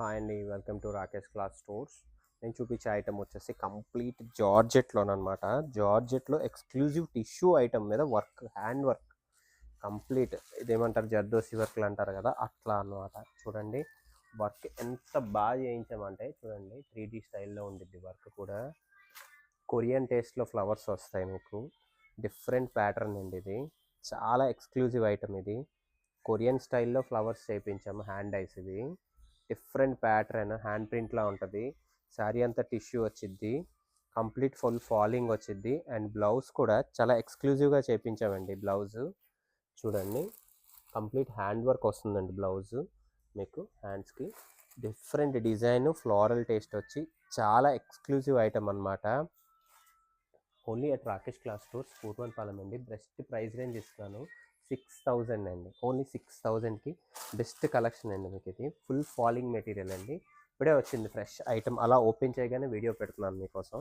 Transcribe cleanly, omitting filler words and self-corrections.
Hi అండి, welcome to Rakesh cloth stores. నేను చూపించే ఐటమ్ వచ్చేసి కంప్లీట్ జార్జెట్లోనమాట. జార్జెట్లో ఎక్స్క్లూజివ్ టిష్యూ ఐటమ్ మీద వర్క్, హ్యాండ్ వర్క్ కంప్లీట్. ఇదేమంటారు, జర్దోసి వర్క్లు అంటారు కదా, అట్లా అన్నమాట. చూడండి వర్క్ ఎంత బాగా చేయించామంటే, చూడండి 3D స్టైల్లో ఉండిద్ది వర్క్ కూడా. కొరియన్ టేస్ట్లో ఫ్లవర్స్ వస్తాయి మీకు. డిఫరెంట్ ప్యాటర్న్ అండి ఇది, చాలా ఎక్స్క్లూజివ్ ఐటమ్ ఇది. కొరియన్ స్టైల్లో ఫ్లవర్స్ చేయించాము, హ్యాండ్ ఐస్ ఇది. డిఫరెంట్ ప్యాటర్న్, హ్యాండ్ ప్రింట్లా ఉంటుంది. శారీ అంతా టిష్యూ వచ్చిద్ది, కంప్లీట్ ఫుల్ ఫాలింగ్ వచ్చిద్ది. అండ్ బ్లౌజ్ కూడా చాలా ఎక్స్క్లూజివ్గా చేయించామండి. బ్లౌజు చూడండి, కంప్లీట్ హ్యాండ్ వర్క్ వస్తుందండి బ్లౌజు మీకు. హ్యాండ్స్కి డిఫరెంట్ డిజైన్, ఫ్లోరల్ టేస్ట్ వచ్చి చాలా ఎక్స్క్లూజివ్ ఐటమ్ అనమాట. Only at Rakesh cloth stores, Purvanpalem అండి. బెస్ట్ ప్రైస్ రేంజ్ ఇస్తున్నాను, 6000 అండి. ఓన్లీ 6000కి బెస్ట్ కలెక్షన్ అండి మీకు. ఇది ఫుల్ ఫాలింగ్ మెటీరియల్ అండి. ఇప్పుడే వచ్చింది ఫ్రెష్ ఐటమ్, అలా ఓపెన్ చేయగానే వీడియో పెడుతున్నాను మీకోసం.